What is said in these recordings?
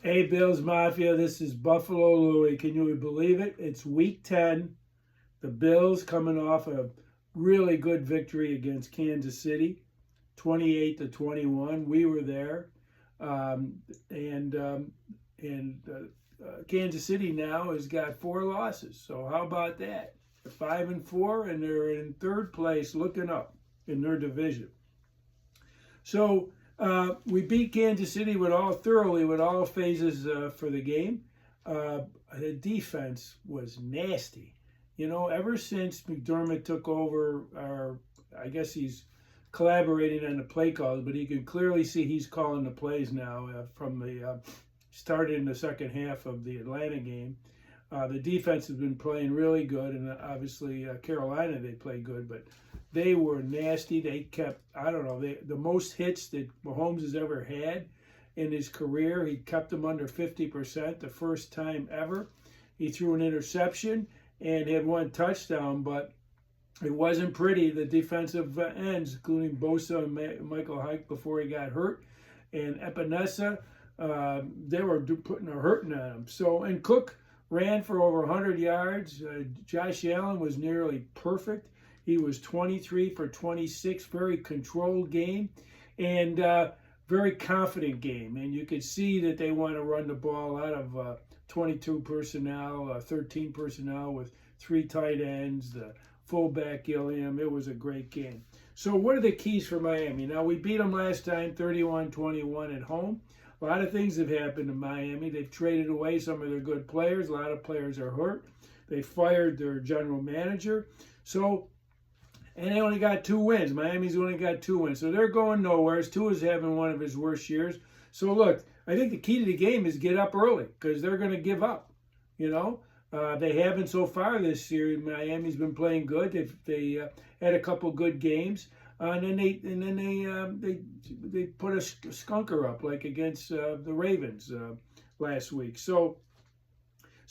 Hey, Bills Mafia, this is Buffalo Louie. Can you believe it? It's week 10. The Bills coming off a really good victory against Kansas City, 28-21. We were there. Um, and Kansas City now has got 4 losses. So how about that? They're 5-4, and they're in third place looking up in their division. So we beat Kansas City thoroughly with all phases for the game. The defense was nasty. You know, ever since McDermott took over, I guess he's collaborating on the play calls, but you can clearly see he's calling the plays now from the started in the second half of the Atlanta game. The defense has been playing really good, and obviously Carolina, they play good, but they were nasty. They kept, I don't know, the most hits that Mahomes has ever had in his career. He kept them under 50% the first time ever. He threw an interception and had 1 touchdown, but it wasn't pretty. The defensive ends, including Bosa and Michael Hike before he got hurt, and Epinesa, they were putting a hurting on him. So, and Cook ran for over 100 yards. Josh Allen was nearly perfect. He was 23 for 26, very controlled game, and very confident game. And you could see that they want to run the ball out of 22 personnel, 13 personnel with 3 tight ends, the fullback Gilliam. It was a great game. So what are the keys for Miami? Now, we beat them last time, 31-21 at home. A lot of things have happened in Miami. They've traded away some of their good players. A lot of players are hurt. They fired their general manager. So, and they only got 2 wins. Miami's only got 2 wins. So they're going nowhere. Tua's having one of his worst years. So look, I think the key to the game is get up early because they're going to give up. You know, they haven't so far this year. Miami's been playing good. They had a couple good games. And then they put a skunker up like against the Ravens last week. So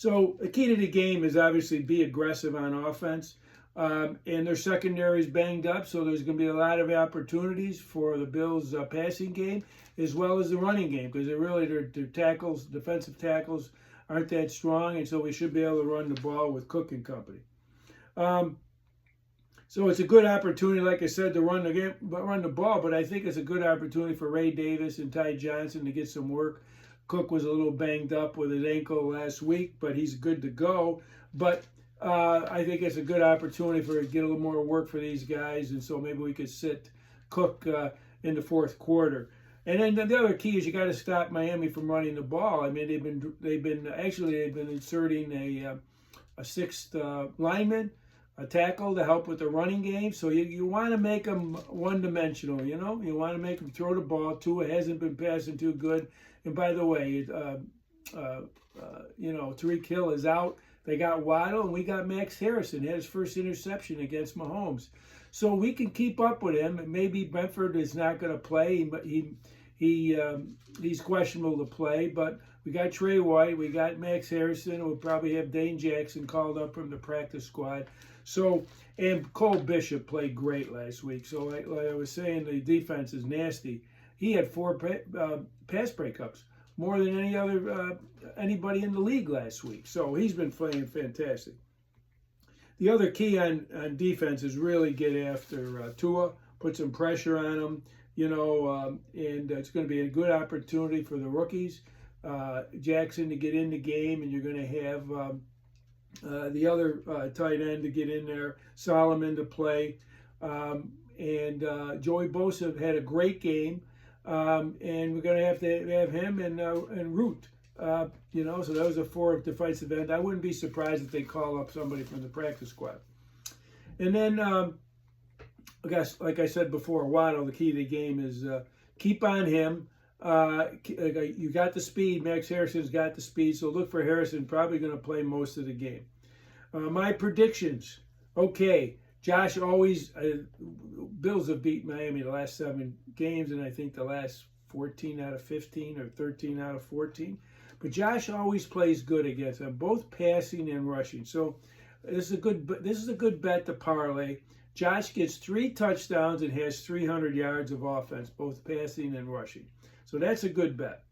the key to the game is obviously be aggressive on offense. And their secondary is banged up, so there's going to be a lot of opportunities for the Bills' passing game as well as the running game because their tackles, defensive tackles, aren't that strong, and so we should be able to run the ball with Cook and company. So it's a good opportunity, like I said, to run the ball, but I think it's a good opportunity for Ray Davis and Ty Johnson to get some work. Cook was a little banged up with his ankle last week, but he's good to go. But I think it's a good opportunity to get a little more work for these guys, and so maybe we could sit Cook in the fourth quarter. And then the other key is you got to stop Miami from running the ball. I mean, they've been inserting a sixth lineman, a tackle to help with the running game. So you want to make them one-dimensional, you know? You want to make them throw the ball. Tua hasn't been passing too good. And by the way, Tyreek Hill is out. They got Waddle, and we got Max Harrison. He had his first interception against Mahomes. So we can keep up with him. Maybe Brentford is not going to play, but he's questionable to play. But we got Trey White, we got Max Harrison. We'll probably have Dane Jackson called up from the practice squad. So, and Cole Bishop played great last week. So, like I was saying, the defense is nasty. He had 4 pass breakups, more than anybody in the league last week. So he's been playing fantastic. The other key on defense is really get after Tua, put some pressure on him, and it's going to be a good opportunity for the rookies, Jackson to get in the game, and you're going to have the other tight end to get in there, Solomon to play, and Joey Bosa had a great game, and we're going to have him and Root. So those are 4 defensive ends. I wouldn't be surprised if they call up somebody from the practice squad. And then, like I said before, Waddle, the key to the game is keep on him. You got the speed. Max Harrison's got the speed, so look for Harrison. Probably going to play most of the game. My predictions. Okay, Josh always. Bills have beat Miami the last 7 games, and I think the last 14 out of 15 or 13 out of 14. But Josh always plays good against them, both passing and rushing. So this is a good bet to parlay. Josh gets 3 touchdowns and has 300 yards of offense, both passing and rushing. So that's a good bet.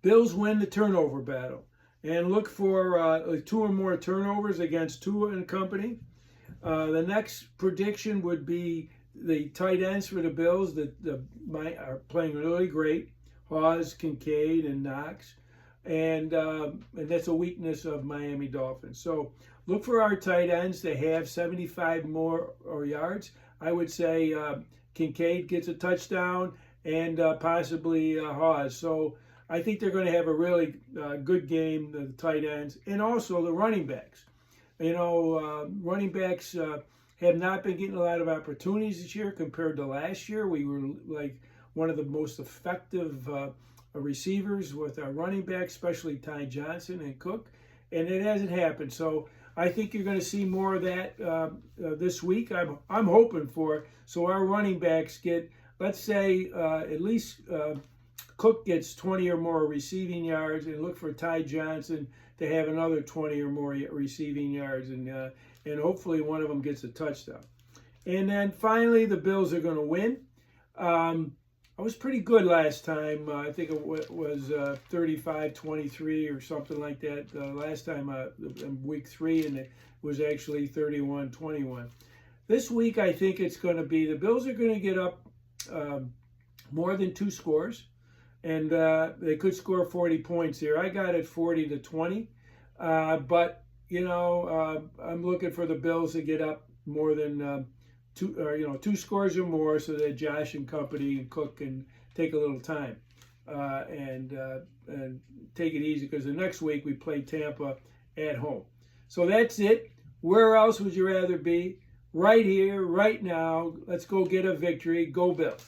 Bills win the turnover battle. And look for 2 or more turnovers against Tua and company. The next prediction would be the tight ends for the Bills that are playing really great. Hawes, Kincaid, and Knox. And that's a weakness of Miami Dolphins. So look for our tight ends to have 75 more or yards. I would say Kincaid gets a touchdown and possibly Hawes. So I think they're going to have a really good game, the tight ends, and also the running backs. You know, running backs have not been getting a lot of opportunities this year compared to last year. We were like one of the most effective receivers with our running backs, especially Ty Johnson and Cook, and it hasn't happened. So I think you're going to see more of that this week. I'm hoping for it. So our running backs get, let's say, at least Cook gets 20 or more receiving yards, and look for Ty Johnson to have another 20 or more receiving yards, and hopefully one of them gets a touchdown. And then finally, the Bills are going to win. I was pretty good last time. I think it was 35-23 or something like that last time in week 3, and it was actually 31-21. This week, I think it's going to be the Bills are going to get up more than 2 scores. And they could score 40 points here. I got it 40-20. But, you know, I'm looking for the Bills to get up more than 2 scores or more, so that Josh and company and Cook can take a little time and take it easy, because the next week we play Tampa at home. So that's it. Where else would you rather be? Right here, right now. Let's go get a victory. Go Bills.